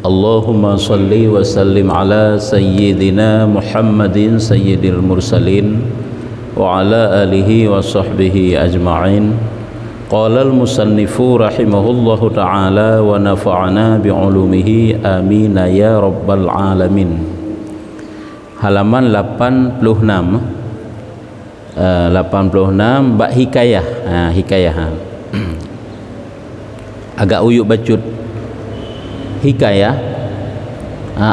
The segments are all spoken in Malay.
Allahumma salli wa sallim ala sayyidina Muhammadin sayyidil mursalin wa ala alihi wa sahbihi ajma'in. Qala al-musannifu rahimahullahu ta'ala wa nafa'ana bi'ulumihi amin ya rabbal alamin. Halaman 86 bab hikayah. Hikayah agak uyuk bacut. Hikayah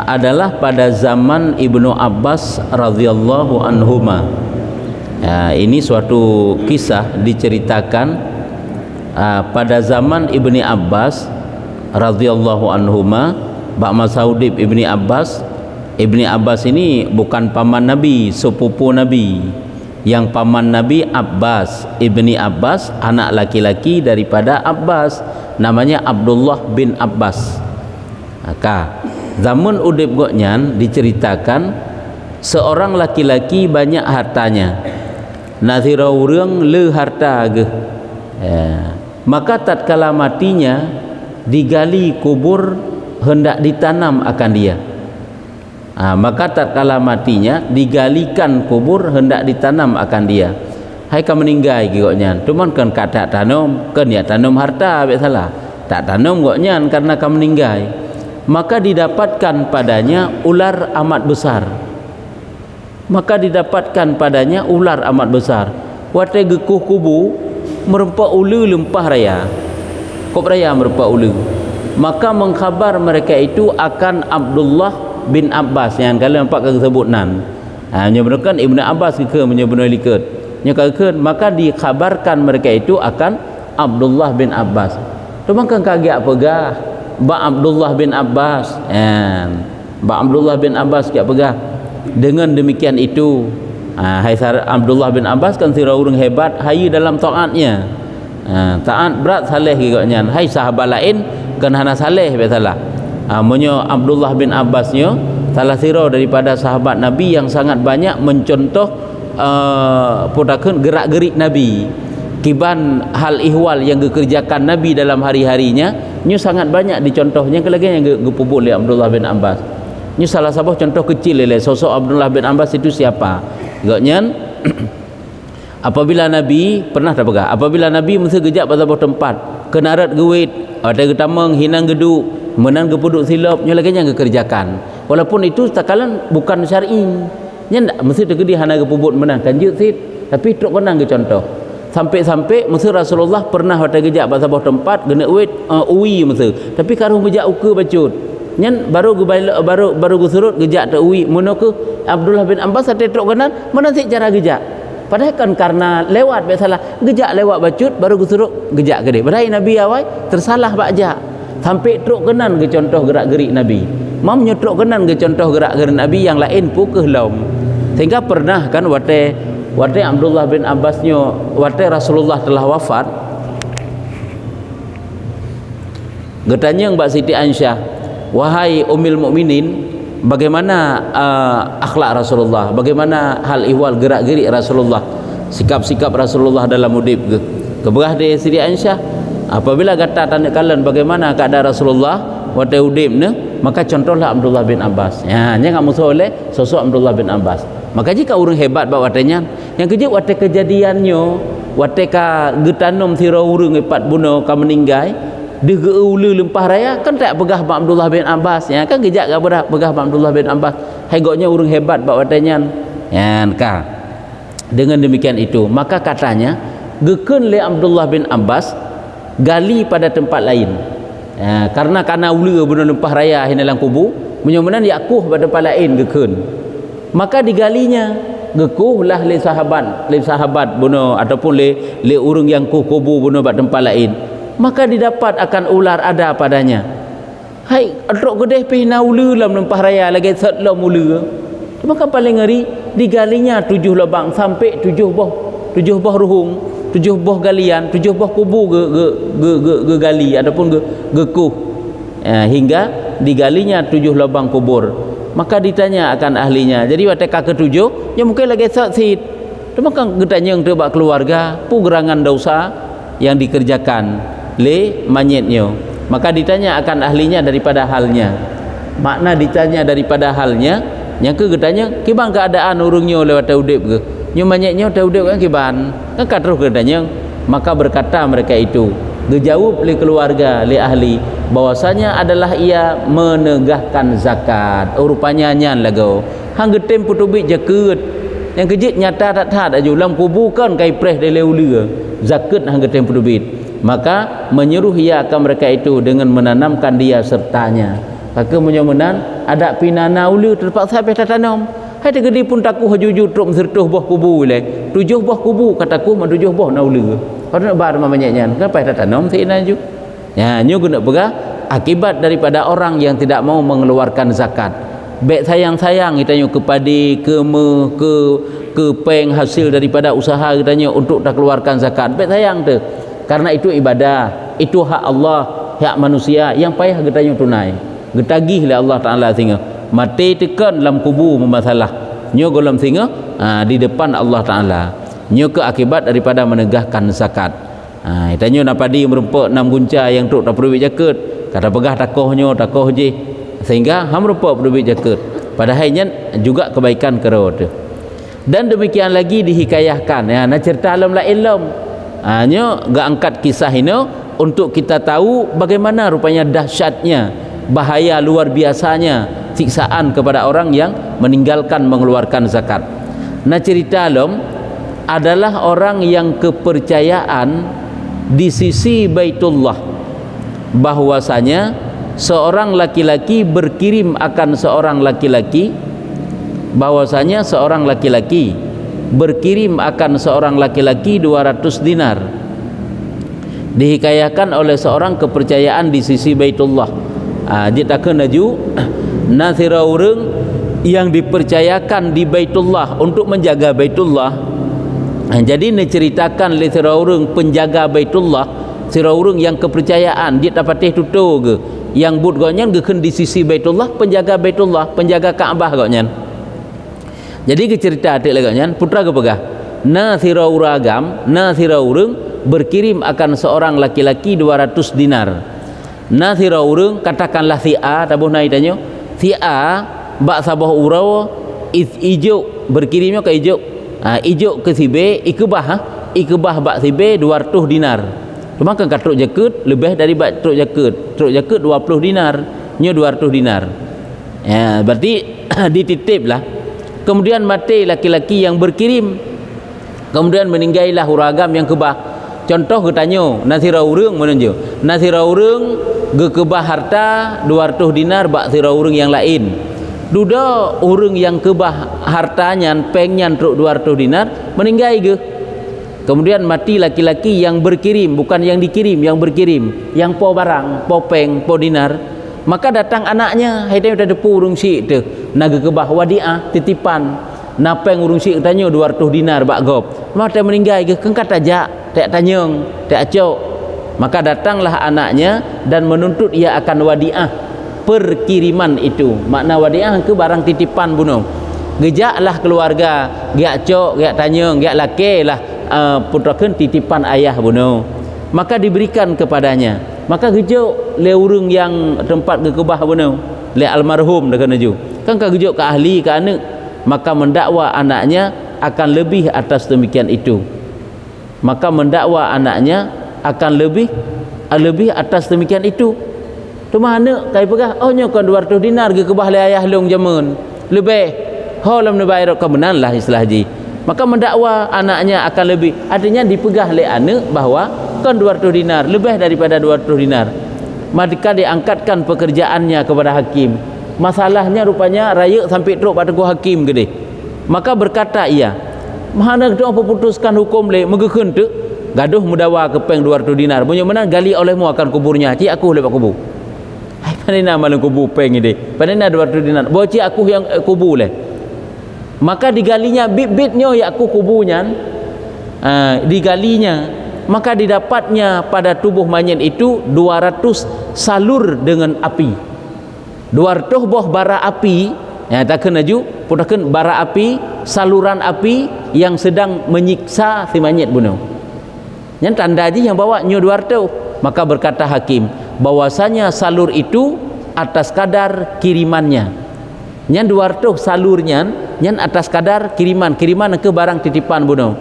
adalah pada zaman Ibnu Abbas radhiyallahu anhuma. Ini suatu kisah diceritakan pada zaman Ibni Abbas radhiyallahu anhuma. Bak Masaudib Ibni Abbas. Ibni Abbas ini bukan paman Nabi, sepupu Nabi. Yang paman Nabi Abbas, Ibni Abbas, anak laki-laki daripada Abbas, namanya Abdullah bin Abbas. Maka zaman udip goknyan diceritakan seorang laki-laki banyak hartanya. Nazira urang le harta ge. Maka tatkala matinya digali kubur hendak ditanam akan dia. Maka tatkala matinya digalikan kubur hendak ditanam akan dia. Hai ka meninggal goknyan. Cuman kan kata tanam, kan ya tanam harta abek salah. Tak tanam goknyan karena ka meninggal. Maka didapatkan padanya ular amat besar. Wate gekuh kubu merempak ulu lempah raya. Kop raya merempak ulu. Maka mengkhabar mereka itu akan Abdullah bin Abbas yang kalian nampak kesebutan. Menyebutkan Ibnu Abbas ke menyebutkan liket. Maka dikhabarkan mereka itu akan Abdullah bin Abbas. Tu makan kaget pegah. Ba Abdullah bin Abbas, kia pegah. Dengan demikian itu, hai Abdullah bin Abbas kan sira urang hebat, hai dalam taatnya. Taat berat saleh giganya. Hai sahabat lain kan hana saleh besalah. Monyo Abdullah bin Abbasnya salah sira daripada sahabat Nabi yang sangat banyak mencontoh podakeun gerak-gerik Nabi. Kiban hal ihwal yang dikerjakan Nabi dalam hari-harinya nyu sangat banyak dicontohnya ke lagi yang gepubuk oleh Abdullah bin Abbas. Nyu salah satu contoh kecil oleh sosok Abdullah bin Abbas itu siapa? Gaknyan apabila Nabi pernah tak pegah, apabila Nabi mesti gejak pada sebuah tempat kenarat gewit ada getameng hinang geduk menang gepuduk silap nyu lagi yang dikerjakan. Walaupun itu takalan bukan syar'i. Nya ndak mesti tegedi hana gepubut menang kanjut sit tapi truk kenang ge contoh. Sampai-sampai mesti Rasulullah pernah ada gejak pada sebuah tempat gena uit uwi mesti tapi karung gejak uke bacut nyen baru surut gejak te uwi mono ke Abdullah bin Abbas ate truk kanan mana sik cara gejak padahal kan karena lewat biasalah gejak lewat bacut baru surut gejak gede padahal Nabi awai tersalah bakjak sampai truk kanan ke contoh gerak-gerik Nabi mam nyetruk kanan ke contoh gerak-gerik Nabi yang lain pukeh laum sehingga pernah kan wate Abdullah bin Abbasnya wate Rasulullah telah wafat getanya Mbak Siti Aisyah wahai Ummul Mukminin bagaimana akhlak Rasulullah bagaimana hal ihwal gerak-gerik Rasulullah sikap-sikap Rasulullah dalam hidup keberah di Siti Aisyah apabila kata tanya kalian bagaimana keadaan Rasulullah wate hidup maka contohlah Abdullah bin Abbas nya enggak musuh oleh sosok Abdullah bin Abbas. Maka jika orang hebat bawa watanya yang kerja wate kejadiannya wate ka getanum sira urang epat bunuh ka meninggal digeulu lempah raya kan tak pegah Pak Abdullah bin Abbas ya kan gejak ka pegah Pak Abdullah bin Abbas hegoknya orang hebat bawa watanya ya ka dengan demikian itu maka katanya gekeun le Abdullah bin Abbas gali pada tempat lain karena ulu bunuh lempah raya hinalang kubu menyomenan yakuh pada tempat lain gekeun maka digalinya gekuhlah le sahabat bunuh ataupun le urang yang kubu bunuh pada tempat lain maka didapat akan ular ada padanya hai atrok gede pihna ulu lam lempah raya lagi set lam ulu maka paling ngeri digalinya 7 lubang sampai 7 buah ruhung 7 buah galian 7 buah kubu ge gali ataupun gekuh hingga digalinya 7 lubang kubur. Maka ditanya akan ahlinya jadi wateka ketujuh ya mungkin lagi saksit tu maka getanya yang tebak keluarga pegerangan dosa yang dikerjakan le manyetnya maka ditanya akan ahlinya daripada halnya. Makna ditanya daripada halnya, yang ke getanya kiban keadaan urungnya lewat udip ke nyo banyaknya udip kan kiban kan terus getanya. Maka berkata mereka itu, dijawab oleh keluarga, oleh ahli, bahwasanya adalah ia menegahkan zakat. Rupanya nyan lagu hang getem putubik jakut yang kejit nyata tak tahat aju lam kubur kan kai preh de leulia zakat hang getem putubik. Maka menyuruh ia akan mereka itu dengan menanamkan dia sertanya. Maka menyomenan ada pinana ulu terpaksa sampai tanam. Hai tegedi pun taku hajujud truk sertuh boh kubu le. 7 boh kubu kataku 7 boh na ulu. Kalau nak bar mamanya kan pai tanam sina ju. Ya nyu guna pegah akibat daripada orang yang tidak mau mengeluarkan zakat. Baik sayang-sayang kita nyu kepada ke peng hasil daripada usaha kita nyu untuk tak keluarkan zakat. Baik sayang tu. Karena itu ibadah, itu hak Allah, hak manusia yang payah kita nyu tunai. Getagih oleh Allah Ta'ala sehingga mati tekan dalam kubur bermasalah nyo golam sehingga di depan Allah Ta'ala nyo ke akibat daripada menegahkan zakat. Itanya napadi merempak 6 gunca yang truk tak perlu jaket kata pegah takohnya takoh je sehingga ham merempak perlu jaket padahalnya juga kebaikan kerot. Dan demikian lagi dihikayahkan ya nak cerita alam la ilm nyo gak angkat kisah ini untuk kita tahu bagaimana rupanya dahsyatnya, bahaya luar biasanya siksaan kepada orang yang meninggalkan mengeluarkan zakat. Nah cerita alam adalah orang yang kepercayaan di sisi Baitullah bahwasanya seorang laki-laki berkirim akan seorang laki-laki, bahwasanya seorang laki-laki berkirim akan seorang laki-laki 200 dinar. Dihikayahkan oleh seorang kepercayaan di sisi Baitullah. Dia tak kena ju nasira urang yang dipercayakan di Baitullah untuk menjaga Baitullah. Jadi diceritakan oleh sira urang penjaga Baitullah, sira urang yang kepercayaan dia dapat tutu ke yang but gonyan geken di sisi Baitullah, penjaga Baitullah, penjaga Kaabah gonyan. Jadi ke cerita adik gonyan putra ke pegah nasira uragam nasira urang berkirim akan seorang laki-laki 200 dinar. Nasira urang katakanlah si A tabuh nai tanya si A bak sabah urau ijo berkirimnya ke ijo ijo ke si B ikebah bak si B 200 dinar. Cuma kan truk jakut lebih dari bak truk jakut 20 dinar nyo 200 dinar ya berarti dititip lah. Kemudian mati laki-laki yang berkirim, kemudian meninggallah uragam yang kebah. Contoh ketanya nasira urang menunjuk nasira urang gekebah harta 200 dinar bak sira urang yang lain. Duda urang yang kebah hartanya pengnya truk 200 dinar meninggal ke. Kemudian mati laki-laki yang berkirim, bukan yang dikirim, yang berkirim, yang po barang, po peng, po dinar. Maka datang anaknya, hai dia udah depu urung syik tu, naga kebah wadiah titipan. Napeng urung syik tanya 200 dinar bak gop. Maka meninggal ke kengkat aja, tak tanyong, tak acok. Maka datanglah anaknya dan menuntut ia akan wadiah perkiriman itu. Makna wadiah ke barang titipan bunuh. Gejaklah keluarga, giak cok, giak tanyong, giak laki lah putrakan titipan ayah bunuh. Maka diberikan kepadanya. Maka gejuk le urang yang tempat gekebah bunuh, le almarhum dah kena ju. Kan ka gejuk ke ahli ke anak, maka mendakwa anaknya akan lebih atas demikian itu. Maka mendakwa anaknya akan lebih atas demikian itu. Tu mana kai pegah oh nyo kan 200 dinar gekebah le ayah long jaman. Lebih holam ne bayar kebenan lah istilah ji. Maka mendakwa anaknya akan lebih, artinya dipegah le anak bahawa kan 200 dinar lebih daripada 200 dinar. Maka diangkatkan pekerjaannya kepada hakim. Masalahnya rupanya raya sampai teruk pada hakim gede. Maka berkata ia, mana kita putuskan hukum le megeken tu gaduh mudawa ke peng 200 dinar. Punya mana gali olehmu akan kuburnya. Cik aku lepas kubur. Hai panina malang kubur peng ini. Panina 200 dinar. Bawa cik aku yang kubur le. Maka digalinya bit-bitnya ya aku kuburnya digalinya, maka didapatnya pada tubuh mayat itu 200 salur dengan api, 200 boh bara api ya tak kena ju putakan bara api, saluran api yang sedang menyiksa si mayat bunuh. Yang tanda aja yang bawa nyo 200. Maka berkata hakim, bahwasanya salur itu atas kadar kirimannya. Nyan 200 salurnya nyan atas kadar kiriman ke barang titipan buno.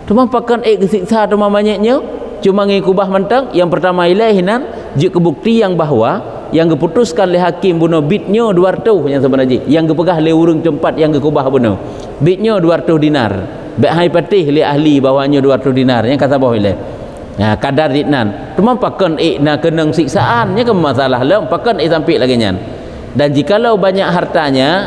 Cuma pakan kesiksa cuma banyaknya, cuma ngikubah mentang. Yang pertama ilahinan je kebukti yang bahwa yang keputuskan oleh hakim buno bitnya 200 yang sebenarnya yang kepegah le urung tempat yang kekubah buno bitnya 200 dinar. Baik hai patih le ahli bawahnya 200 dinar yang kata bawah le. Nah, kadar ditnan. Cuma pakan na kenang siksaan nya ke masalah lah pakan sampai lagi nyan. Dan jikalau banyak hartanya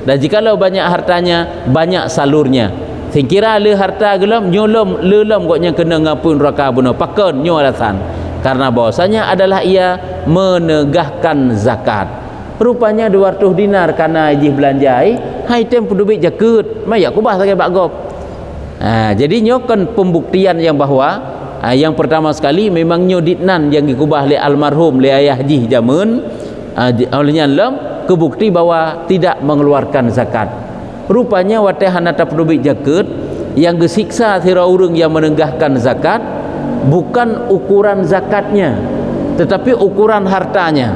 dan jikalau banyak hartanya banyak salurnya, sekira le harta gelam nyolom lelom goknya kena ngapun neraka buno pakan nyo alasan karena bahwasanya adalah ia menegahkan zakat. Rupanya 200 dinar karena ijih belanjai hai tem duit jakut mayak kubah sakai bakgop. Jadi nyo kan pembuktian yang bahwa yang pertama sekali memang nyo ditnan yang dikubah le almarhum le ayah jih jamun olehnya lam kebukti bahwa tidak mengeluarkan zakat. Rupanya wateh hanata pendubik jakut yang gesiksa sira urang yang menegahkan zakat bukan ukuran zakatnya tetapi ukuran hartanya.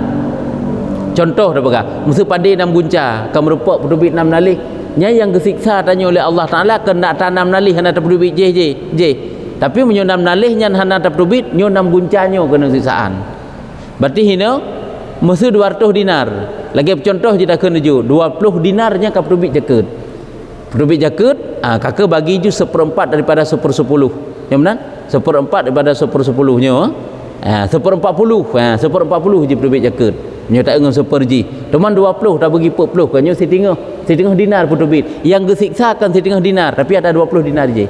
Contoh dah pegang musuh padi 6 gunca kamu rupak pendubik 6 nalih nya yang gesiksa tanya oleh Allah Taala kena tanam nalih hanata pendubik je tapi menyonam nalih nyan hanata pendubik nyo 6 guncanyo kena siksaan. Berarti hina mesti 200 dinar. Lagi contoh je dah kena ju 20 dinarnya ka pendubik jakut. Pendubik jakut kakak bagi ju 1/4 daripada 1/10. Yang benar? 1/4 daripada 1/10 nya. 1/40. 1/40 je pendubik jakut. Nya tak ngam 1 ji. Teman 20 dah bagi 40 kan nya setengah dinar pendubik. Yang gesiksakan setengah dinar tapi ada 20 dinar je.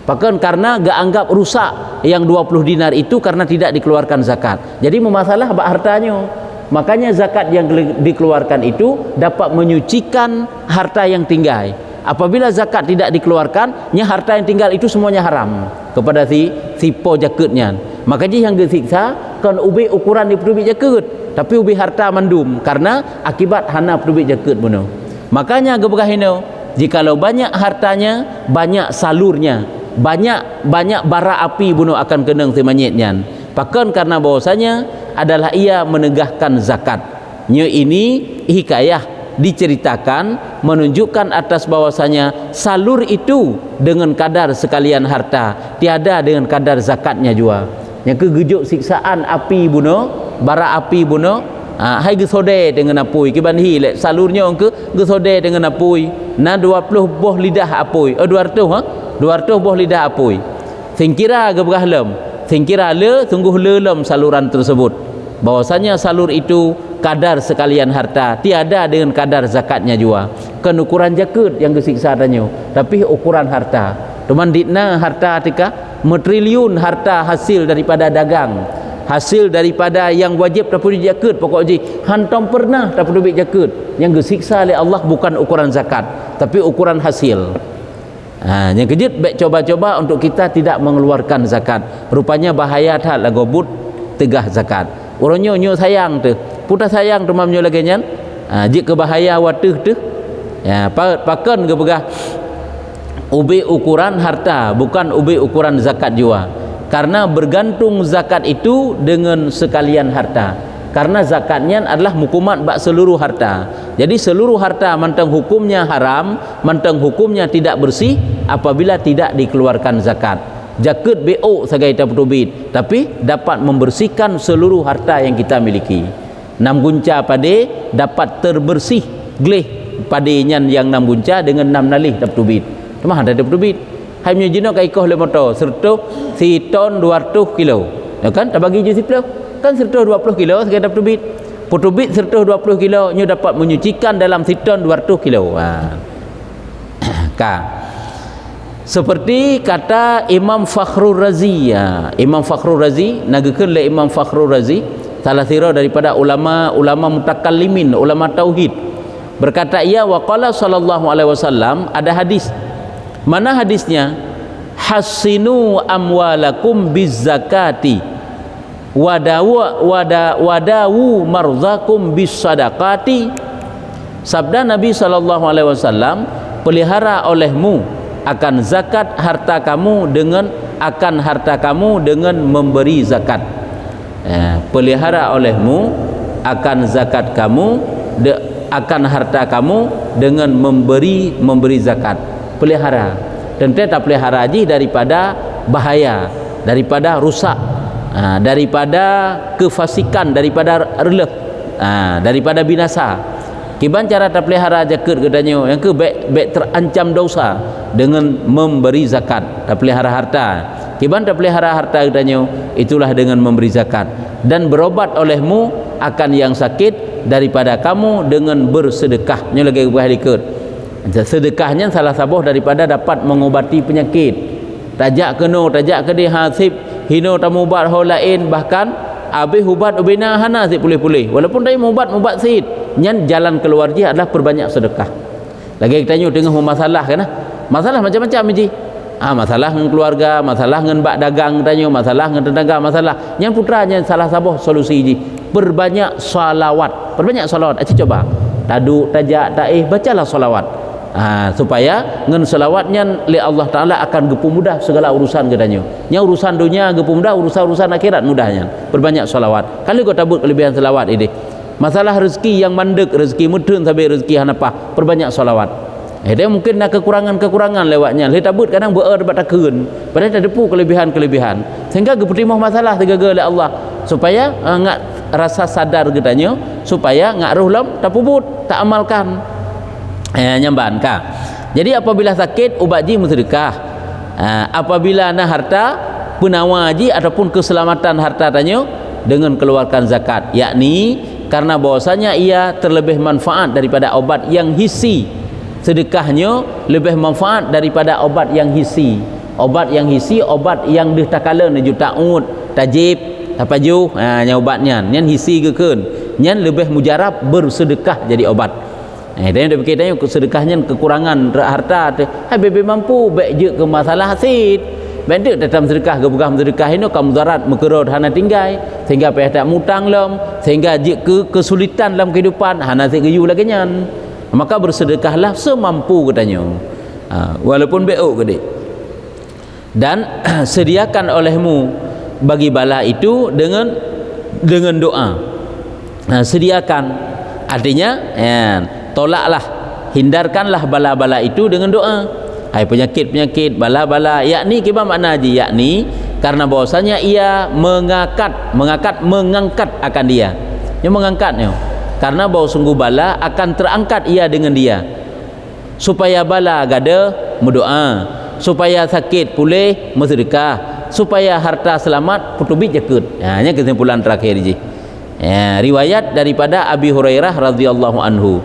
Bahkan karena gak anggap rusak yang 20 dinar itu karena tidak dikeluarkan zakat. Jadi memasalah bak hartanya. Makanya zakat yang dikeluarkan itu dapat menyucikan harta yang tinggal. Apabila zakat tidak dikeluarkan, nya harta yang tinggal itu semuanya haram kepada si po jakutnya. Makanya yang disiksa kan ubi ukuran di pendubik jakut, tapi ubi harta mandum karena akibat hana pendubik jakut bunuh. Makanya gebegahino, jikalau banyak hartanya, banyak salurnya, banyak bara api bunuh akan kenang semanyetnya. Pakan karena bahwasanya adalah ia menegahkan zakat. Nya ini hikayah diceritakan menunjukkan atas bahwasanya salur itu dengan kadar sekalian harta, tiada dengan kadar zakatnya jua. Yang kegejuk siksaan api buno, bara api buno, hai gesode dengan apui kibanhi le salurnya ke gesode dengan apui. Na 20 boh lidah apui. 200 boh lidah apui. Singkira gebgahlem. Singkira le sungguh lelem saluran tersebut. Bahwasanya salur itu kadar sekalian harta, tiada dengan kadar zakatnya jua. Kan ukuran jakut yang gesiksa tanya, tapi ukuran harta. Teman ditna harta tika metriliun harta hasil daripada dagang, hasil daripada yang wajib dapat jakut pokok ji. Hantam pernah dapat duit jakut. Yang gesiksa oleh Allah bukan ukuran zakat, tapi ukuran hasil. Yang kejut baik coba-coba untuk kita tidak mengeluarkan zakat. Rupanya bahaya tak lah gobut tegah zakat. Orangnya nyo sayang tu. Puta sayang tu mamnyo lagi nyan. Jik ke bahaya wateh tu. Ya, pakan ke begah ubi ukuran harta bukan ubi ukuran zakat jua. Karena bergantung zakat itu dengan sekalian harta. Karena zakatnya adalah hukuman bak seluruh harta. Jadi seluruh harta mentang hukumnya haram, mentang hukumnya tidak bersih apabila tidak dikeluarkan zakat. Jakut BO sebagai tabutubit, tapi dapat membersihkan seluruh harta yang kita miliki. 6 gunca pade dapat terbersih gleh padenya yang 6 gunca dengan 6 nalih tabutubit. Cuma ada tabutubit. Hanya jino kai koh le motor serta si ton 200 kilo. Ya kan tak bagi je siplo. Kan serta 20 kilo sekitar putubit. Putubit serta 20 kilo nya dapat menyucikan dalam siton 200 kilo. Seperti kata Imam Fakhrul Razi. Imam Fakhrul Razi nagakeun le Imam Fakhrul Razi salah sira daripada ulama mutakallimin, ulama tauhid. Berkata ia waqala sallallahu alaihi wasallam, ada hadis. Mana hadisnya? Hassinu amwalakum bizzakati wadawu marzakum bis sadaqati. Sabda Nabi sallallahu alaihi wasallam, pelihara olehmu akan zakat harta kamu dengan memberi zakat. pelihara olehmu akan zakat kamu, akan harta kamu dengan memberi zakat. Pelihara, dan kita tak pelihara haji daripada bahaya, daripada rusak, daripada kefasikan, daripada releh, daripada binasa. Kiban cara tak pelihara zakat katanya, yang ke baik terancam dosa dengan memberi zakat. Tak pelihara harta, kiban tak pelihara harta katanya, itulah dengan memberi zakat. Dan berobat olehmu akan yang sakit daripada kamu dengan bersedekah. Nya lagi berhadikat. Sedekahnya salah sabuh daripada dapat mengobati penyakit. Tajak keno, tajak ke dia hasib, hino tamu ubat hal lain, bahkan habis ubat ubina hana sip pulih-pulih. Walaupun dia ubat sid, nyan jalan keluar dia adalah perbanyak sedekah. Lagi kita tanya tengah masalah kan? Masalah macam-macam ji. Masalah dengan keluarga, masalah dengan bak dagang tanya, masalah dengan tenaga, masalah. Yang putranya salah sabuh solusi ji. Perbanyak salawat. Perbanyak salawat. Aci coba. Taduk, tajak, taih, bacalah salawat. Supaya dengan selawatnya li Allah Ta'ala akan gepu mudah segala urusan katanya. Yang urusan dunia gepu mudah, urusan akhirat mudahnya. Perbanyak selawat. Kali kau tabut kelebihan selawat ini. Masalah rezeki yang mandek, rezeki mudun sampai rezeki hanapah, perbanyak selawat. Dia mungkin nak kekurangan lewatnya. Dia tabut kadang berdebat takun. Padahal tak depu kelebihan. Sehingga gepu timah masalah tegaga oleh Allah. Supaya ngak rasa sadar katanya, supaya ngak ruhlam tak puput, tak amalkan. Nyamban kah. Jadi apabila sakit ubat ji bersedekah. Apabila nak harta penawa ji ataupun keselamatan harta tanya dengan keluarkan zakat, yakni karena bahwasanya ia terlebih manfaat daripada obat yang hisi. Sedekahnya lebih manfaat daripada obat yang hisi. Obat yang hisi, obat yang ditakala ni ta'ud, tajib, tapaju, nya obatnya nyan hisi gekeun. Nyan lebih mujarab bersedekah jadi obat. Dia nak berkaitan sedekahnya kekurangan harta tu. Bebe mampu baik je ke masalah hasid. Baik dalam sedekah ke bukan sedekah ini kamu darat mekerod hana tinggai sehingga payah tak mutang lem sehingga je ke kesulitan dalam kehidupan hana segayu lagi nyan. Maka bersedekahlah semampu katanya. Walaupun beok gede. Dan sediakan olehmu bagi bala itu dengan doa. Sediakan artinya tolaklah, hindarkanlah bala-bala itu dengan doa. Penyakit-penyakit, bala-bala, yakni kiba makna haji, yakni karena bahwasanya ia mengangkat akan dia. Dia mengangkatnya. Karena bahawa sungguh bala akan terangkat ia dengan dia. Supaya bala gada berdoa, supaya sakit pulih bersedekah, supaya harta selamat putubit jakut. Ini kesimpulan terakhir ji. Riwayat daripada Abi Hurairah radhiyallahu anhu.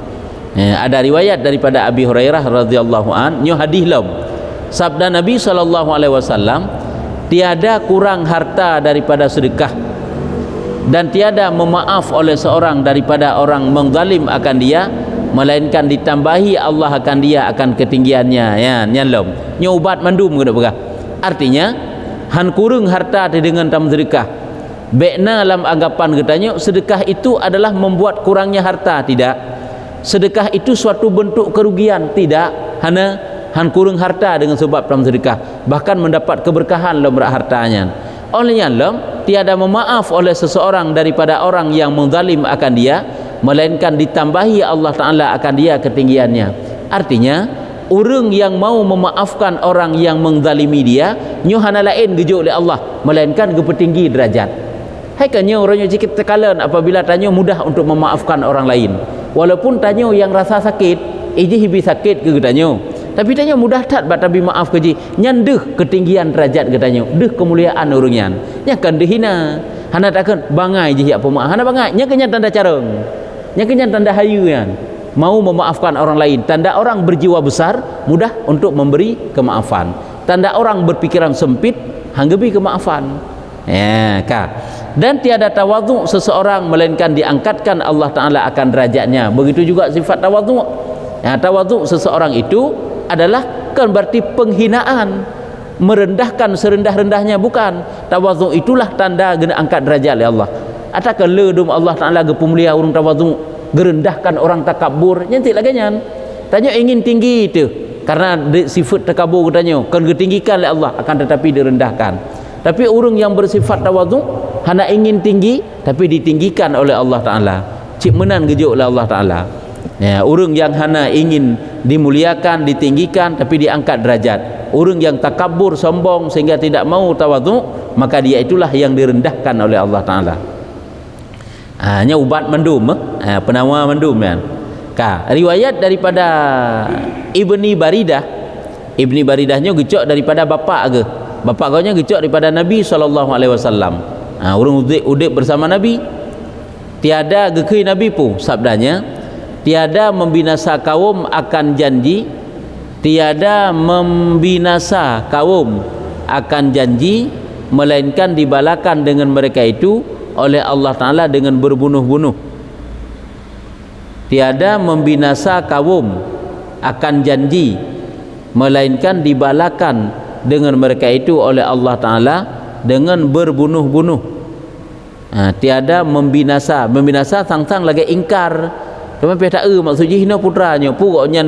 Ada riwayat daripada Abi Hurairah radhiyallahu anhu hadis lam. Sabda Nabi sallallahu alaihi wasallam, tiada kurang harta daripada sedekah dan tiada memaaf oleh seorang daripada orang mengzalim akan dia, melainkan ditambahi Allah akan dia akan ketinggiannya. Nyan lam. Nya ubat mandum kena begah. Artinya han kurang harta dengan tam sedekah. Bekna dalam anggapan katanya sedekah itu adalah membuat kurangnya harta, tidak. Sedekah itu suatu bentuk kerugian, tidak. Han kurang harta dengan sebab dalam sedekah, bahkan mendapat keberkahan dalam hartanya. Olehnya tiada memaaf oleh seseorang daripada orang yang mengzalim akan dia, melainkan ditambahi Allah Ta'ala akan dia ketinggiannya. Artinya orang yang mau memaafkan orang yang menzalimi dia, nyuhana lain gejuk oleh Allah, melainkan gepetinggi derajat. Hai kanyo orangnya sikit tekalan apabila tanya mudah untuk memaafkan orang lain. Walaupun tanya yang rasa sakit, hibi sakit ke tanya. Tapi tanya mudah tak tapi maaf ke ji. Nyan deh ketinggian derajat ke tanya. Deh kemuliaan orangnya. Nya kan dihina. Hana takkan bangai ji apa maaf. Hana bangai. Nya kenyan tanda careng. Nya kenyan tanda hayu yan. Mau memaafkan orang lain. Tanda orang berjiwa besar mudah untuk memberi kemaafan. Tanda orang berpikiran sempit hanggebi kemaafan. Dan tiada tawadhu seseorang melainkan diangkatkan Allah Ta'ala akan derajatnya. Begitu juga sifat tawadhu. Tawadhu seseorang itu adalah kan berarti penghinaan, merendahkan serendah-rendahnya, bukan. Tawadhu itulah tanda gena angkat derajat oleh Allah. Atakan ledum Allah Ta'ala gepemulia orang tawadhu, gerendahkan orang takabur, nyantik lagi nyan. Tanya ingin tinggi itu karena sifat takabur katanya kan ditinggikan oleh Allah, akan tetapi direndahkan. Tapi orang yang bersifat tawadhu hana ingin tinggi tapi ditinggikan oleh Allah Ta'ala. Cik menan gejuk oleh Allah Ta'ala. Ya, orang yang hana ingin dimuliakan, ditinggikan tapi diangkat derajat. Orang yang takabur, sombong sehingga tidak mau tawaduk, maka dia itulah yang direndahkan oleh Allah Ta'ala. Hanya ubat mendum, penawar mendum kan. Riwayat daripada Ibni Baridahnya gecok daripada bapa ke. Bapa kaunya gecok daripada Nabi SAW. Orang udip bersama Nabi. Tiada gekei Nabi pun sabdanya, tiada membinasa kaum akan janji, tiada membinasa kaum akan janji, melainkan dibalakan dengan mereka itu oleh Allah Ta'ala dengan berbunuh-bunuh. Tiada membinasa kaum akan janji, melainkan dibalakan dengan mereka itu oleh Allah Ta'ala dengan berbunuh-bunuh. Tiada membinasa sang-sang lagi ingkar. Cuma pihak maksudnya hina putranya pokoknya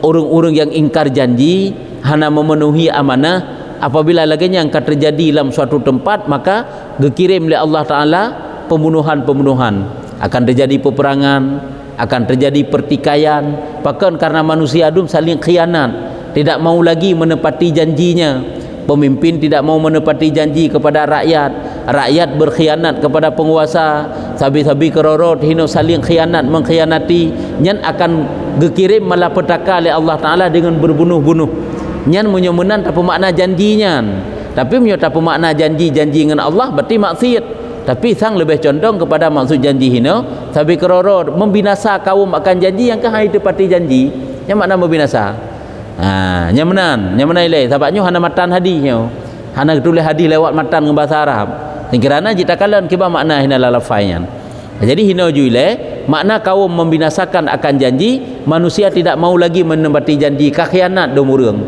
orang-orang yang ingkar janji, hana memenuhi amanah, apabila lagi yang akan terjadi dalam suatu tempat, maka dikirim oleh Allah Ta'ala pembunuhan-pembunuhan. Akan terjadi peperangan, akan terjadi pertikaian, bahkan karena manusia adum saling khianat, tidak mau lagi menepati janjinya. Pemimpin tidak mau menepati janji kepada rakyat, rakyat berkhianat kepada penguasa, sabi-sabi kerorot hino saling khianat, mengkhianati, nyan akan dikirim malapetaka oleh Allah Ta'ala dengan berbunuh-bunuh. Nyan menyemenan tak pemakna janjinya, tapi menyata pemakna janji dengan Allah berarti maksiat. Tapi sang lebih condong kepada maksud janji hino, sabi kerorot membinasa kaum akan janji yang kahai tepati janji. Yang makna membinasa? Nyamanan ilai sebabnya hana matan hadisnya, hana tulis hadis lewat matan dengan bahasa Arab. Kerana jika kalian kiba makna hina lalafainya. Jadi hina juile makna kaum membinasakan akan janji, manusia tidak mau lagi menepati janji, kakhianat domurung.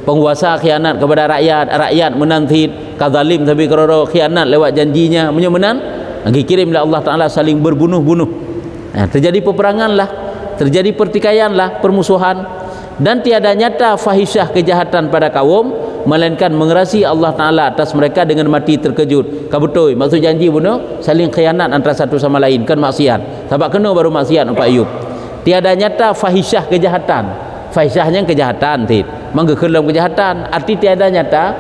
Penguasa khianat kepada rakyat, rakyat menantit, kazalim tapi kerana khianat lewat janjinya, menyemenan lagi kirimlah Allah Ta'ala saling berbunuh-bunuh. Terjadi peperangan lah, terjadi pertikaian lah, permusuhan. Dan tiada nyata fahisyah kejahatan pada kaum, melainkan mengerasi Allah Ta'ala atas mereka dengan mati terkejut. Kabutoi maksud janji bunuh, saling khianat antara satu sama lain, kan maksiat. Sebab kena baru maksiat Pak Ayub. Tiada nyata fahisyah kejahatan. Fahisyahnya kejahatan tid, mangga kelam kejahatan. Arti tiada nyata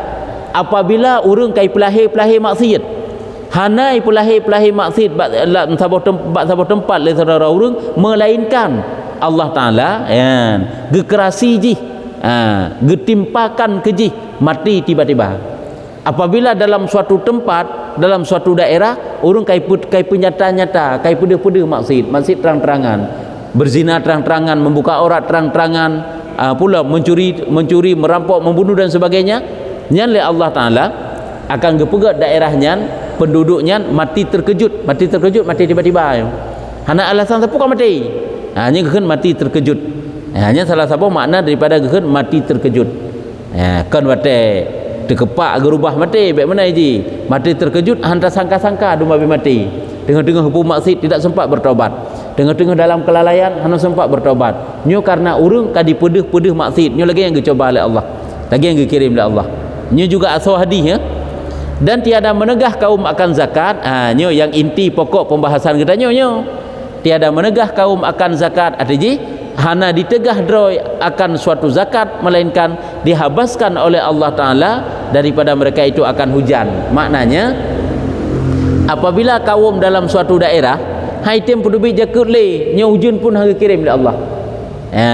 apabila urang kai pelahir maksiat, hanai pelahir maksiat bak sabah tempat le saudara urang, melainkan Allah Ta'ala gekerasi jih, getimpakan kejih, mati tiba-tiba. Apabila dalam suatu tempat, dalam suatu daerah, orang kai penyata-nyata, kai pede-pede maksud terang-terangan, berzina terang-terangan, membuka aurat terang-terangan, pula mencuri, merampok, membunuh dan sebagainya, nyan le Allah Ta'ala akan gepegat daerahnya, penduduknya mati terkejut, mati tiba-tiba. Hana alasan siapa kau mati? Hanya geun mati terkejut. Hanya salah satu makna daripada geun mati terkejut. Kan wate terkepak gerubah mati baik mana ji? Mati terkejut hanta sangka-sangka duma mati. Tengah-tengah hukum maksiat tidak sempat bertaubat. Tengah-tengah dalam kelalaian hana sempat bertaubat. Nyo karena urang kadi pedeh maksiat, nyo lagi yang dicoba oleh Allah. Lagi yang dikirim oleh Allah. Nyo juga asal hadis ya. Dan tiada menegah kaum akan zakat. Nyo yang inti pokok pembahasan kita nyo. Tiada menegah kaum akan zakat, artinya hana ditegah droi akan suatu zakat, melainkan dihabaskan oleh Allah Ta'ala daripada mereka itu akan hujan. Maknanya apabila kaum dalam suatu daerah haitem penduduk jakut le nya hujan pun hang kirim oleh Allah.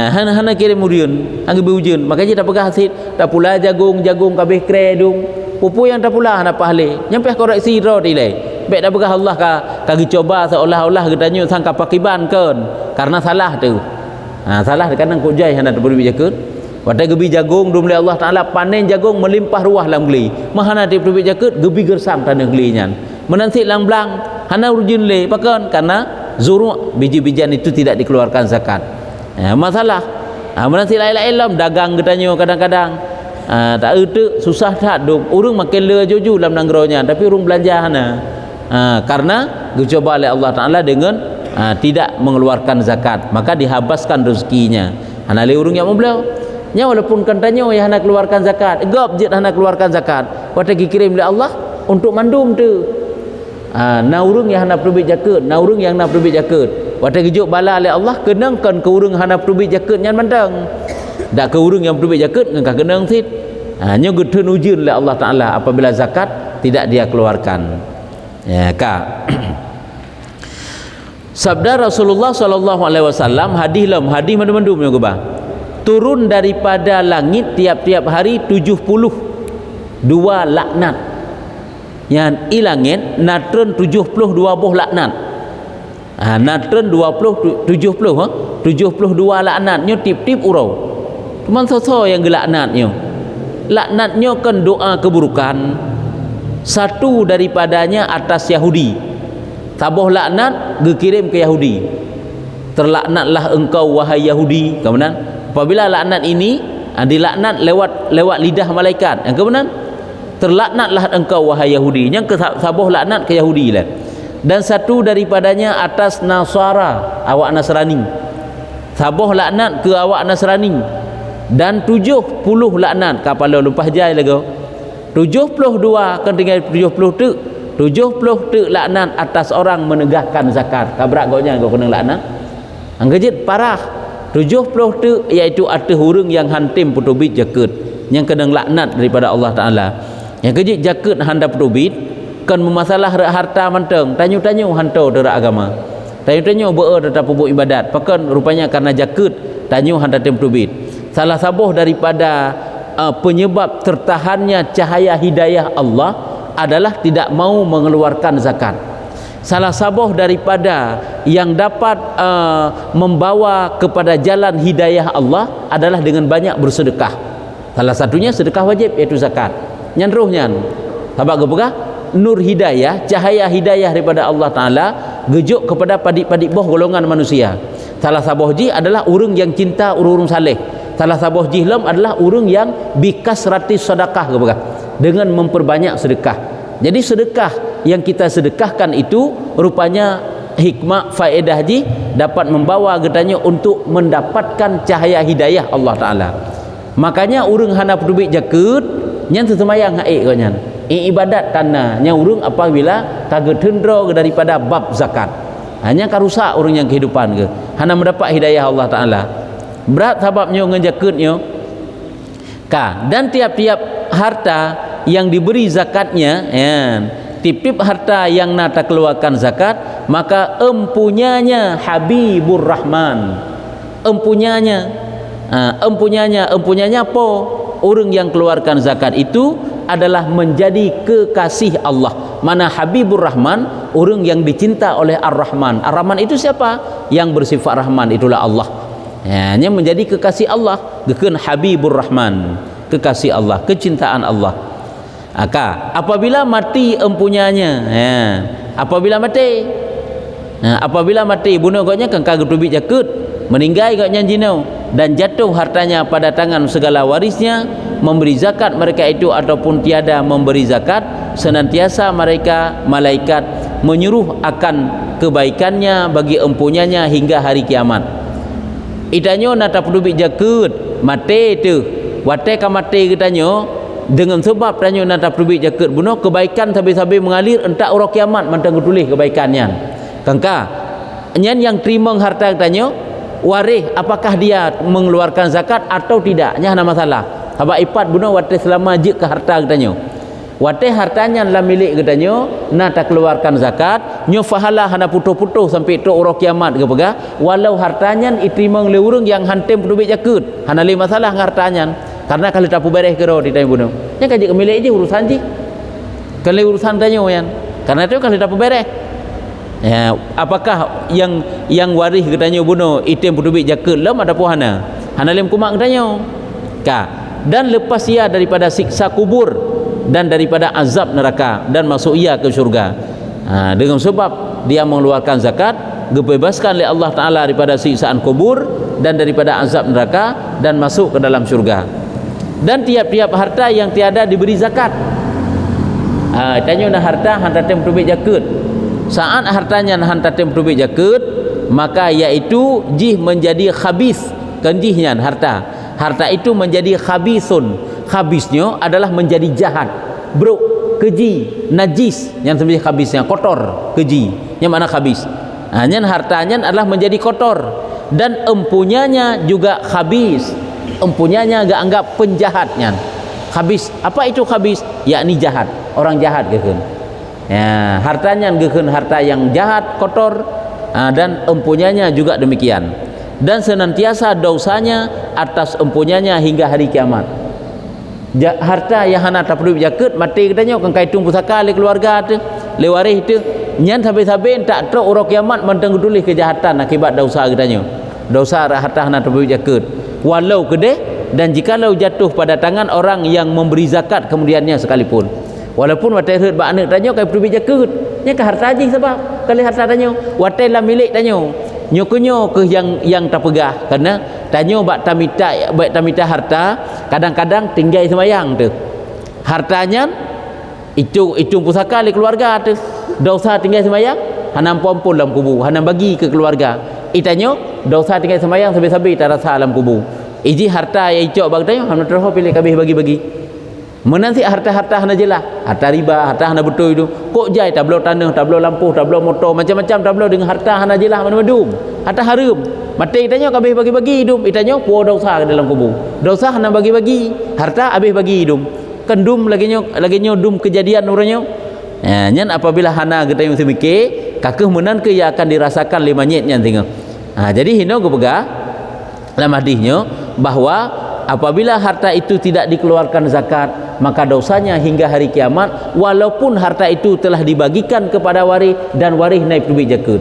Hana kirim hujan, hang berhujan, makanya tak pegah hasil, tak pula jagung kabeh kredung, pupu yang tak pula hana pahle, nyampe koreksi ro dilai. Baik dah begah Allah kagi coba seolah-olah katanya sangka pakiban kan, karena salah tu. Salah kadang kujai hana terburu jakut. Wadai gebi jagung dum oleh Allah Taala panen jagung melimpah ruah dalam geli. Mahana di terburu jakut gebi gersam tanah gelinya. Menanti lang blang hana urjun le pakan karena zuru biji-bijian itu tidak dikeluarkan zakat. Masalah. Menanti lain-lain dagang katanya kadang-kadang tak itu susah tak dum. Urang makin le joju dalam nanggronya tapi urang belanja hana. Karena dicoba oleh Allah Ta'ala dengan tidak mengeluarkan zakat, maka dihabaskan rezekinya. Hana le urung yang membeliau nya walaupun kantanya ya hana keluarkan zakat, gap je hana keluarkan zakat, wata kirim oleh Allah untuk mandum tu. na urang yang hendak perubit jaket, na urang yang nak perubit jaket. Waktu kejuk bala oleh Allah kenangkan ke urang hendak perubit jaket nyan mandang. Dak ke urang yang perubit jaket ngah kenang sit. Nya gudun ujian oleh Allah Taala apabila zakat tidak dia keluarkan. Ya ka. Sabda Rasulullah sallallahu alaihi wasallam hadis mandum-mandum nya gubah. Turun daripada langit tiap-tiap hari 72 laknat. Yang ilangin natren 72 buah laknat. Natren 72 laknatnya tip-tip urau. Cuman so yang gelaknatnya. Laknatnya kan doa keburukan. Satu daripadanya atas Yahudi. Tabuh laknat dikirim ke Yahudi. Terlaknatlah engkau wahai Yahudi. Kemudian apabila laknat ini dilaknat lewat lidah malaikat. Yang kemudian terlaknatlah engkau wahai Yahudi. Yang tabuh laknat ke Yahudi lah. Dan satu daripadanya atas Nasara, awak Nasrani. Tabuh laknat ke awak Nasrani. Dan 70 laknat kapal lumpah jai lagi. 72 kan tinggal 70 tu. 70 tu laknat atas orang menegakkan zakat. Kabrak gaunya kau kena laknat. Anggejit parah. 70 tu iaitu atas hurung yang hantim putubit jaket. Yang kena laknat daripada Allah Taala. Yang kejit jaket handa putubit kan memasalah harta manteng. Tanyu-tanyu hantu dera agama. Tanyu-tanyu beer tetap pupuk ibadat. Pakan rupanya karena jaket tanyu handa tem putubit. Salah sabuh daripada penyebab tertahannya cahaya hidayah Allah adalah tidak mau mengeluarkan zakat. Salah sabuh daripada yang dapat membawa kepada jalan hidayah Allah adalah dengan banyak bersedekah. Salah satunya sedekah wajib iaitu zakat. Nyan rohnya sabak gepegah nur hidayah, cahaya hidayah daripada Allah Taala gejuk kepada padik-padik boh golongan manusia. Salah sabuh ji adalah urang yang cinta urung saleh. Salah sabuh jihlam adalah urang yang bikas ratis sedekah kepada dengan memperbanyak sedekah. Jadi sedekah yang kita sedekahkan itu rupanya hikmah faedah ji dapat membawa getanya untuk mendapatkan cahaya hidayah Allah Taala. Makanya urang hana pedubik jaket nyan sesemayang haik kau nyan. Ibadat tanah nya urang apabila kagak tendro daripada bab zakat. Hanya karusak urang yang kehidupan ke. Hana mendapat hidayah Allah Taala. Berat sebabnya ngejakutnya dan tiap-tiap harta yang diberi zakatnya ya, tip-tip harta yang nak keluarkan zakat maka empunyanya Habibur Rahman empunyanya apa orang yang keluarkan zakat itu adalah menjadi kekasih Allah. Mana Habibur Rahman orang yang dicinta oleh Ar-Rahman. Ar-Rahman itu siapa? Yang bersifat Rahman itulah Allah. Ya, nya menjadi kekasih Allah, gekeun Habibur Rahman, kekasih Allah, kecintaan Allah. Apabila mati empunyanya, ya, apabila mati bunuh gaknya kan kagak tubik jakut, meninggal gaknya jinau dan jatuh hartanya pada tangan segala warisnya, memberi zakat mereka itu ataupun tiada memberi zakat, senantiasa mereka malaikat menyuruh akan kebaikannya bagi empunyanya hingga hari kiamat. Itanyo nata pendubik jakut mati tu wate ka mati kitanyo dengan sebab tanyo nata pendubik jakut bunuh kebaikan sabi-sabi mengalir entak orang kiamat mantang tulis kebaikannya kangka nyan yang terima harta kitanyo waris apakah dia mengeluarkan zakat atau tidak nya masalah sabab ipat bunuh wate selama je ke harta kitanyo wate hartanya lah milik kitanyo nata keluarkan zakat nyo fahala hana putuh-putuh sampai tu orang kiamat ke pegah walau hartanya diterima oleh urang yang hantem pendubik jakut hana le masalah hartanya karena kalau tak beres ke ro ditanya bunuh nya kaji milik je urusan ji kalau urusan tanyo yan karena itu kalau tak beres ya apakah yang waris kitanyo bunuh item pendubik jakut lam ada puhana hana le kumak kitanyo dan lepas ia daripada siksa kubur dan daripada azab neraka dan masuk ia ke syurga. Dengan sebab dia mengeluarkan zakat, dibebaskan oleh Allah Taala daripada siksaan kubur dan daripada azab neraka dan masuk ke dalam syurga. Dan tiap-tiap harta yang tiada diberi zakat. Tanya nak harta hantar tem tubik jakut. Saat hartanya hantar tem tubik jakut, maka iaitu jih menjadi khabis, kendihnya harta. Harta itu menjadi khabisun. Habisnya adalah menjadi jahat, buruk, keji, najis, yang sebenarnya khabisnya kotor, keji, yang mana khabis. Nyan hartanya adalah menjadi kotor, dan empunyanya juga khabis. Empunyanya gak anggap penjahatnya. Khabis, apa itu khabis? Yakni jahat, orang jahat geukeun. Ya, hartanya geukeun harta yang jahat, kotor, dan empunyanya juga demikian. Dan senantiasa dosanya atas empunyanya hingga hari kiamat. Harta yang hana tak perlu jaket mati katanya kan kaitung pusaka le keluarga tu, le waris tu, nyan sampai-sampai tak tahu orang kiamat mentang tulis kejahatan akibat dosa katanya. Dosa harta hana tak perlu jaket. Walau gede, dan jikalau jatuh pada tangan orang yang memberi zakat kemudiannya sekalipun. Walaupun watai herd ba anak tanya kai perlu jaket. Nya ke harta aja sebab kali harta tanya, watai lah milik tanya. Nyokonyo ke yang tak pegah, kerana tanya bak tamita harta kadang-kadang tinggal semayang tu hartanya itu pusaka li keluarga tu, dosa tinggal semayang hanam pompon dalam kubu, hanam bagi ke keluarga. Itanyo dosa tinggal semayang sabi-sabi tak rasa dalam kubu. Iji harta yang icok bag tanya hanam terus pilih kabeh bagi-bagi. Menanti harta-harta hana jelah, harta riba, harta hana betul itu. Kok jai tablo tanah, tablo lampu, tablo motor, macam-macam tablo dengan harta hana jelah mana medum. Harta haram. Mati tanya kabeh bagi-bagi hidup, itanya puo dosa ke dalam kubur. Dosa hana bagi-bagi, harta habis bagi hidup. Kendum lagi nyo dum kejadian urangnya. Nyan apabila hana kita yang semikir, kakeh menan ke ia akan dirasakan 5 nyet nyan tengok. Jadi hino go pegah dalam hadisnya bahwa apabila harta itu tidak dikeluarkan zakat, maka dosanya hingga hari kiamat, walaupun harta itu telah dibagikan kepada waris dan waris naik pribadi jaket.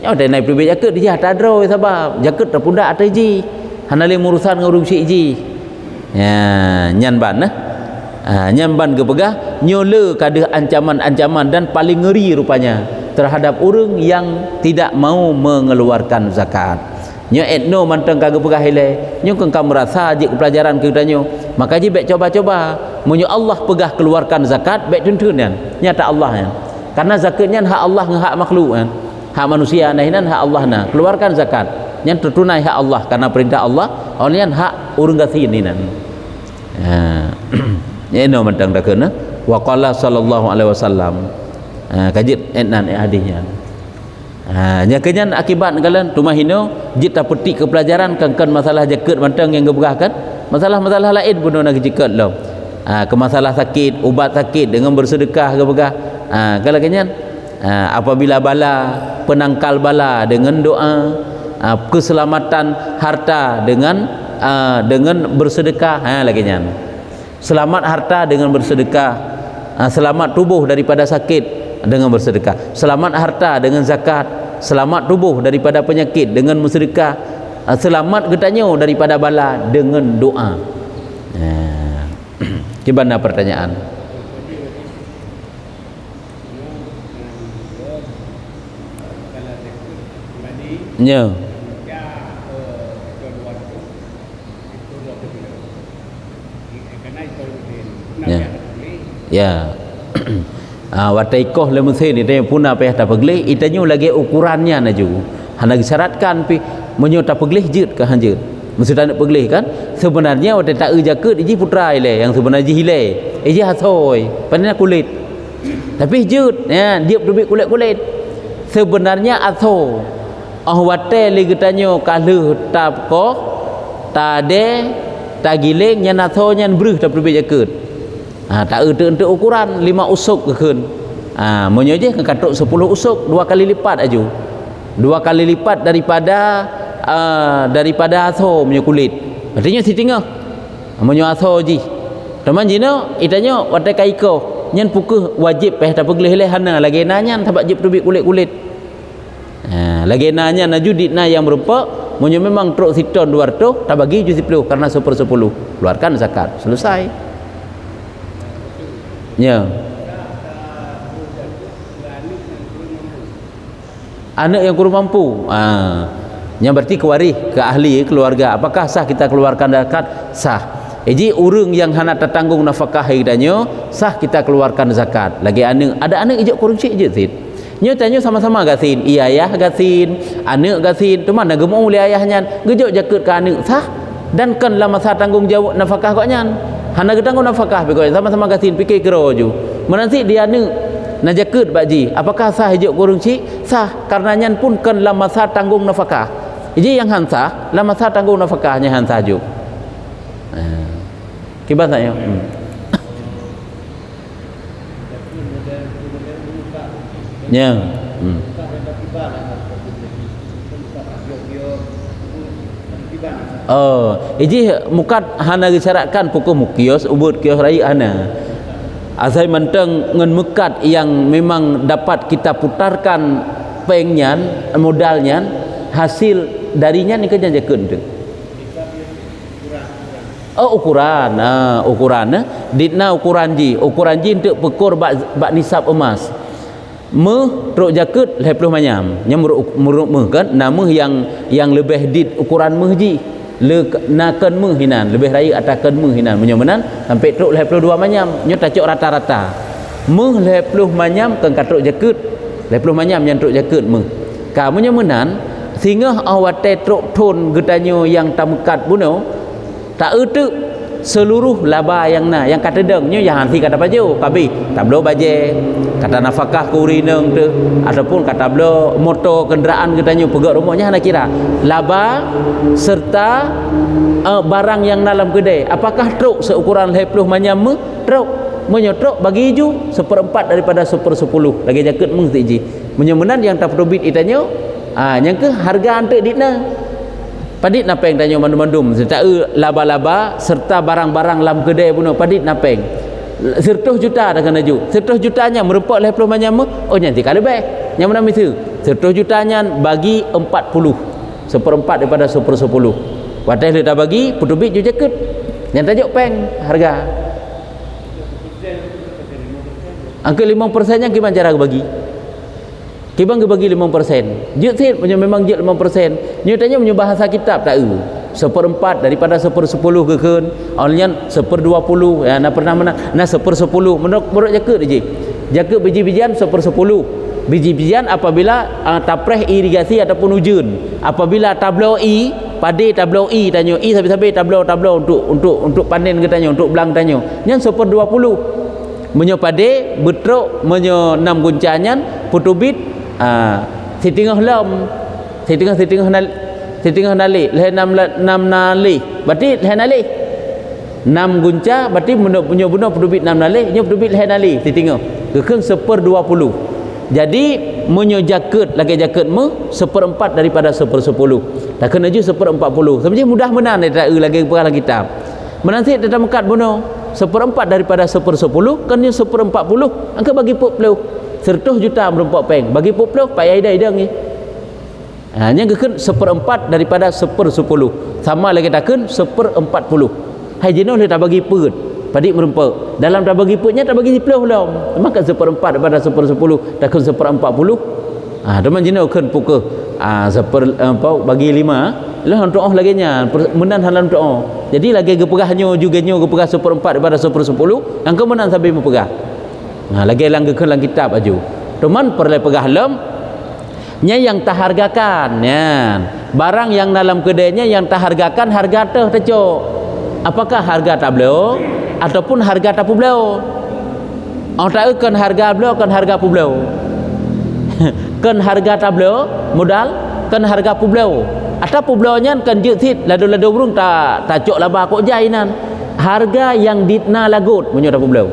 Ya ada naik pribadi jaket dia tak ada sebab jaket tak pundak ada ji. Hanale urusan ngurusi ji. Ya nyan ban nyan ban ke pegah nyola kada ancaman-ancaman dan paling ngeri rupanya terhadap orang yang tidak mau mengeluarkan zakat. Nyo etno mantang kagak pegah hele nyo kang merasa je pelajaran ke danyo maka ji baik coba-coba munyo Allah pegah keluarkan zakat baik tuntun kan nyata Allah kan karena zakatnya hak Allah dengan hak makhluk kan hak manusia nahinan hak Allah na keluarkan zakat yang tertunai hak Allah karena perintah Allah olian hak urang gasin ni nan eno mantang dakena wa qala sallallahu alaihi wasallam kajit etnan hadisnya. Nya kenyan akibat kalian rumah hino jita petik ke pelajaran kan masalah jaket mantang yang geberahkan masalah-masalah lain pun nak jikat lo. Ke masalah sakit, ubat sakit dengan bersedekah geberah. Kalau kenyan apabila bala penangkal bala dengan doa, keselamatan harta dengan bersedekah lagi nyan. Selamat harta dengan bersedekah, selamat tubuh daripada sakit dengan bersedekah, selamat harta dengan zakat, selamat tubuh daripada penyakit dengan bersedekah, selamat getanya daripada bala dengan doa. Gimana pertanyaan? Ya. Ya. Wataikoh le mesin itu yang puna payah tak peglih itanya lagi ukurannya naju hana disyaratkan pi menyo tak peglih jeut ke hanjeut mesti tak nak peglih kan sebenarnya watai tak jaket iji putra ile yang sebenarnya hile iji hasoi pandai kulit tapi jeut ya dia lebih kulit sebenarnya aso watai le getanya kaleuh tapko tade tagiling nya naso nya breuh tak lebih jaket. Tak untuk ukuran 5 usuk keun. Monyo je katok 10 usuk 2 kali lipat aju. 2 kali lipat daripada aso punya kulit. Artinya si tengah. Monyo aso ji. Teman jino itanya watai kaiko. Nyan pukuh wajib peh tak peglih leh hana lagi nanya tabak jib tubik kulit-kulit. Lagi nanya na judit na yang berupa monyo memang truk siton 200 tak bagi ju 10 karena 1/10. Keluarkan zakat. Selesai. Ya. Anak yang kurang mampu. Yang berarti kewaris ke ahli keluarga. Apakah sah kita keluarkan zakat? Sah. Jadi orang yang hana tertanggung nafkah hidupnya sah kita keluarkan zakat. Lagi anak ada anak ijak kurang cik je sit. Nyo tanya sama-sama gasin. Ayah gasin, anak gasin. Tu mana gemuk oleh ayahnya. Gejok jaket ke anak sah dan kan lah masa tanggung jawab nafkah koknya. Hana ketanggung nafkah pekoi sama-sama gasin fikir kero ju. menanti dia ni na jaket baji apakah sah hijuk kurung cik sah karenanya pun kan la masa tanggung nafkah jadi yang hansa la masa tanggung nafkahnya hansa juk kibat saya ya Iji mukat hana disyaratkan pukul mukios ubud kios raya hana asai menteng ngen mukat yang memang dapat kita putarkan pengnya modalnya hasil darinya ni kerja jakun tu ukuran ukuran ditna ukuran ji untuk pekur bak nisab emas truk jakut 20 manyam nya muruk kan nama yang lebih dit ukuran ji nakan hinan lebih raya atakan hinan menyomenan sampai truk 22 manyam nyo tacuk rata-rata 20 manyam kan katruk jakut 20 manyam yang truk jakut ka menyomenan sehingga awate truk thon getanyo yang tamekat buno tak eutu seluruh laba yang kata dengnya yang hansi kata baju kabi tablo baje kata nafkah kurineng tu ataupun kata tablo motor kenderaan getanyo pegak rumahnya nak kira laba serta barang yang dalam kedai apakah truk seukuran 20 manyam truk menyotruk bagi hiju 1/4 daripada 1/10 lagi jakut mengtiji menyemenan yang tak probit itanyo yang ke harga antek ditna padit napeng tanyo mandum-mandum serta laba-laba serta barang-barang lam kedai puno padit napeng 100 juta dah kena ju 100 jutanya merempak 20 manyam nanti kalau baik yang mana misu 100 jutanya bagi 40 1/4 daripada 1/10 wadah dia dah bagi putubit ju jakut yang tajuk peng harga angka 5% yang gimana cara bagi kibang ke bagi 5%. Jut sit punya memang jut 5%. Nyatanya punya bahasa kitab tak 1/4 daripada 1/10 ke kan. Olehnya 1/20 ya nak pernah mana nah 1/10 menurut jakut je. Jakut biji-bijian 1/10. Biji-bijian apabila tapreh irigasi ataupun ujun. Apabila tablo pade tablo tanyo sabi-sabi tablo untuk panen katanya untuk belang tanyo. Yang 1/20. Menyo pade betruk menyo 6 guncanyan putubit setengah lam setengah nali leh 6 nali berarti leh nali 6 gunca berarti punya benar putubit 6 nali nya putubit leh nali setengah kekeng 1/20 jadi menyo jakut lagi jakut 1/4 daripada 1/10 tak kena ju 1/40 sebenarnya mudah menan tak lagi perkara kitab menanti tetap mekat bono 1/4 daripada 1/10 kan nya 1/40 angka bagi 40 100 juta merempak peng bagi 40 payah idang ni yang kekun 1/4 daripada 1/10 sama lagi takun 1/40 hai jenuh dia tak bagi perut padik merempak dalam tak bagi perutnya tak bagi 10 belum maka 1/4 daripada 1/10 takun 1/40 teman jenuh kan pukul bagi 5 lah untuk lagi nya menan halan untuk jadi lagi gepegahnya juga nya gepegah 1/4 daripada 1/10 yang kemenan sampai mempegah lagi langgekan lang kitab aju teman perle pegah lem nya yang tak hargakan ya barang yang dalam kedainya yang tak hargakan harga teh tecok apakah harga tablo ataupun harga tapu blau tak kan harga blau kan harga pu blau kan harga tablo modal kan harga pu blau atau pu blau nya kan jeutit lado-lado burung tak cok laba kok jainan harga yang ditna lagut menyo tapu blau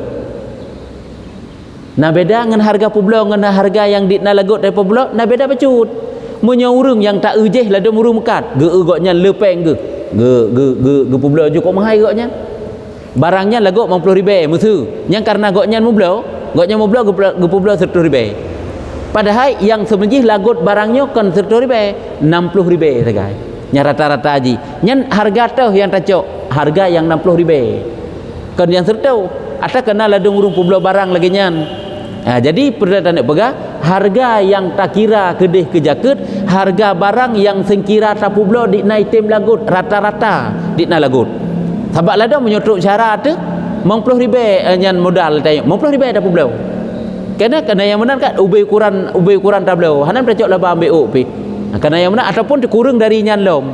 nah beda dengan harga publau dengan harga yang ditna lagut dari publau nah beda pecut munyo urang yang tak ejeh lada murung mekat ge goknya lepeng ge publau ju kok mahal goknya barangnya lagut 50,000 musu yang karena goknya mublau ge publau 100,000 padahal yang sebenarnya lagut barangnya kan 100,000 60,000 segai nya rata-rata aji nyen harga teh yang tacok harga yang 60,000 kan yang sertau atau kena ladung urung publau barang lagi nyan jadi perdana nak pegah harga yang tak kira kedih ke jakut harga barang yang sengkira tak publau di na item lagut rata-rata di na lagut sebab ladang menyotruk syarat tu 50,000 nyan modal tayok 50,000 tak publau kena yang benar kan ubay ukuran tablau hanan pecok laba ambil pi kena yang benar ataupun dikurang dari nyan lom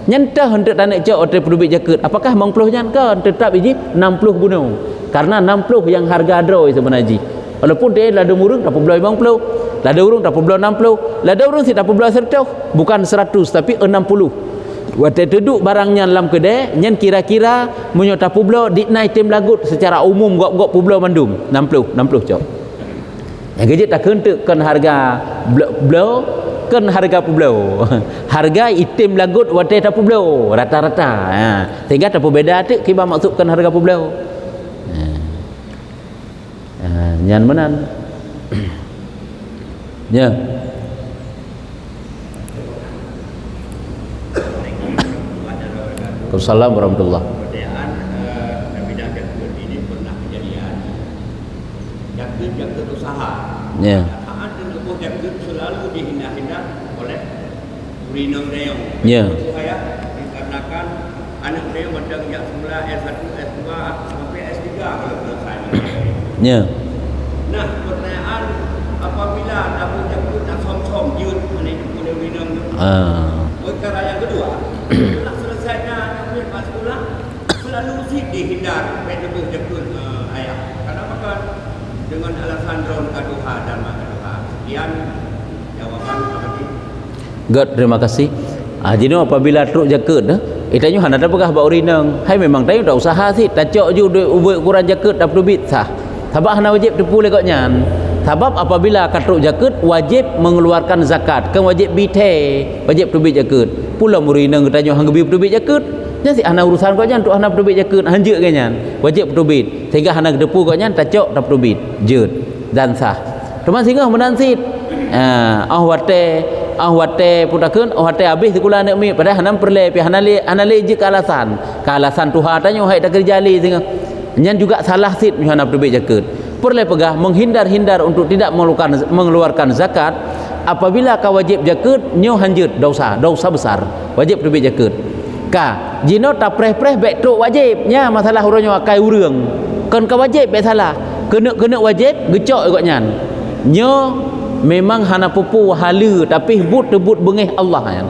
nyentah untuk tanek cok otre penduduk jakut apakah 50 nyan kan tetap biji 60 bunuh karena 60 yang harga draw itu menaji. Walaupun dia lada murung 50, lada urung 60, lada urung si 100, bukan 100 tapi 60. Waktu duduk barangnya dalam kedai, nyen kira-kira munyo tapublo di naik tim lagut secara umum gok publo mandum 60 cok. Yang kejut tak kentukkan harga blo kan harga publo. Harga itim lagut waktu tapublo rata-rata. Sehingga tak beda tu kita maksudkan harga publo. Nyan menan. Ya. Assalamualaikum warahmatullahi wabarakatuh. Nabi Dawud ini pernah kejadian jakut usaha. Ya. Saat tersebut jakut selalu dihina-hina oleh Rinong Reong. Ya. Supaya dikarenakan anak Reong macam yang semula S1, S2 sampai S3 kalau selesai. Ya. Nah, pertanyaan apabila Nabi Dawud nak som-som jut oleh Rinong itu. Perkara yang kedua, setelah selesainya Nabi Mas'ulah selalu dihindar penubuh jakut ayah. Kenapa kan? Dengan alasan drone kaduha dan makaduha. Sekian jawaban kami. God, terima kasih. Jadi apabila truk jakut itanya hana ada pegah ba urinang. Hai memang tayu dak usaha sih, tacok ju duit ukuran jakut dak perlu bit sah. Sebab hana wajib tepu le koknya. Sebab apabila katruk jakut wajib mengeluarkan zakat, kan wajib bite, wajib terbit jakut. Pula murinang katanya hang gebi terbit jakut. Nya si hana urusan koknya untuk hana terbit jakut, hanjeuk kanya. Wajib terbit. Sehingga hana depu koknya tacok dak terbit. Jeut dan sah. Cuma sehingga menansit. Wate putakeun wate habis sekula nak mi padahal hanam perle pi hanale je ke alasan Tuhan tanya hai tak kerja li sehingga nyan juga salah sit hana terbit jakut. Perle pegah menghindar-hindar untuk tidak mengeluarkan zakat. Apabila kau wajib jakut nyo hanjeut dosa besar, wajib terbit jakut. Ka jino tak preh-preh bek truk wajib nya masalah uronyo akai urang. Kan kau wajib bek salah. Kena wajib gecok ikut nyan. Nyo memang hana pupu hala tapi tebut bengih Allah kan.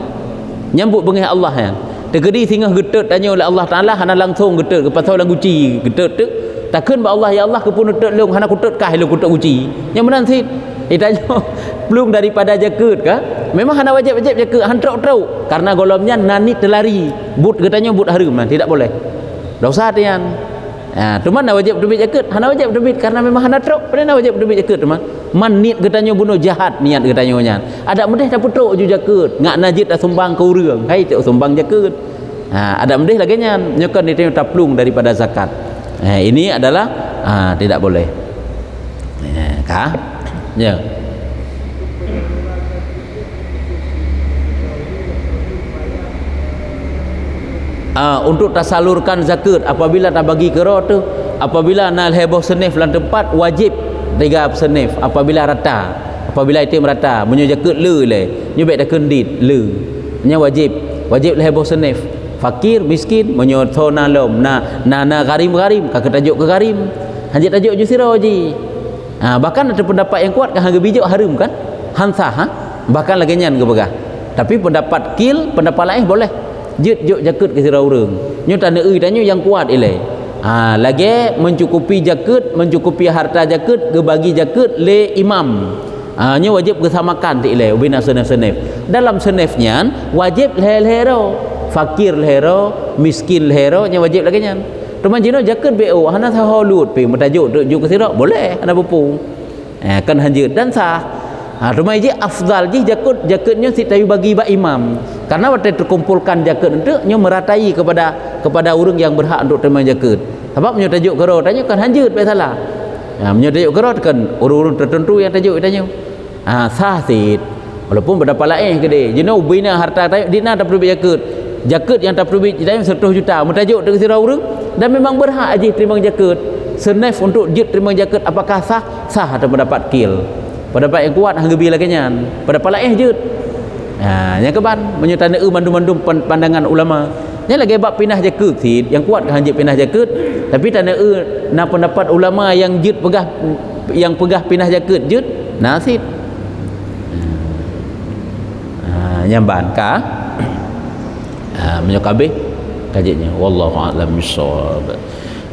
Nyambut bengih Allah kan. Tegedi sehingga getet tanya oleh Allah Taala hana langsung getet ke pasal lang guci getet tu. Takkan ba Allah ya Allah ke pun getet long hana kutet kah long kutet guci. Yang menan sit. Tanya belum daripada jakut ka? Memang hana wajib jakut han truk karena golomnya nani telari. But katanya but harum tidak boleh. Dosa tian. Cuma nak wajib terbit jakut, hana wajib terbit karena memang hana truk, pada wajib terbit jakut cuma. Man niat katanya bunuh jahat niat katanya nya. Ada mendeh dah putruk ju jakut, ngak najid dah sumbang ke urang. Hai tak sumbang jakut. Ada mendeh lagi nya nyokan itu taplung daripada zakat. Ini adalah tidak boleh. Kah? Ya. Untuk tasalurkan zakat apabila tak bagi kero tu, apabila nak heboh senif dalam tempat wajib 3 senif apabila rata, apabila item rata munyo zakat le nyo baik dah kendit le nya wajib heboh senif fakir miskin munyo thona lom na garim ka tajuk ke garim hanjit tajuk ju sira ji. Bahkan ada pendapat yang kuat kan harga bijak harum kan hansah bahkan lagi nyan ke begah. Tapi pendapat kil pendapat lain boleh juk jakut ke sira urang nyo tanda tanya yang kuat ile. Lagi mencukupi jakut, mencukupi harta jakut ke bagi jakut le imam. Nyo wajib kesamakan ti ile ubina senef dalam senefnya wajib lehero fakir lehero miskin lehero nyo wajib lagi nyan. Cuma jino jakut BO hana saholut pi metajuk juk ke sira boleh hana pupu. Kan hanjeut dan sah. Cuma je afdal je jakutnya si tayu bagi ba imam. Karena waktu terkumpulkan jakut itu nyo meratai kepada orang yang berhak untuk terima jakut. Sebab nyo tajuk kero tanya kan hanjeut bae salah. Nyo tajuk kero kan orang-orang tertentu yang tajuk tanya. Sah sit. Walaupun berapa lain ke dia. Jino bina harta tajuk dina tak perlu jakut. Jakut yang tak perlu tanya 100 juta. Mentajuk dekat sira orang dan memang berhak aje terima jakut. Senef untuk jut terima jakut apakah sah? Sah atau mendapat kil. Pendapat yang kuat hangga bila kenyan. Pendapat lain jut. Yang keban menyertai mandum-mandum pandangan ulama. Yang lagi bab pindah jakut sid, yang kuat kan hanjit pindah jakut, tapi tanda na pendapat ulama yang jut pegah pindah jakut jut nasid. Nyamban ka? Menyokabe kajinya wallahu a'lam bissawab.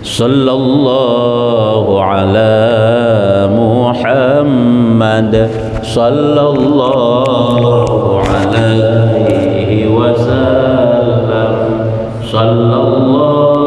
sallallahu ala Muhammad sallallahu alaihi wasallam sallallahu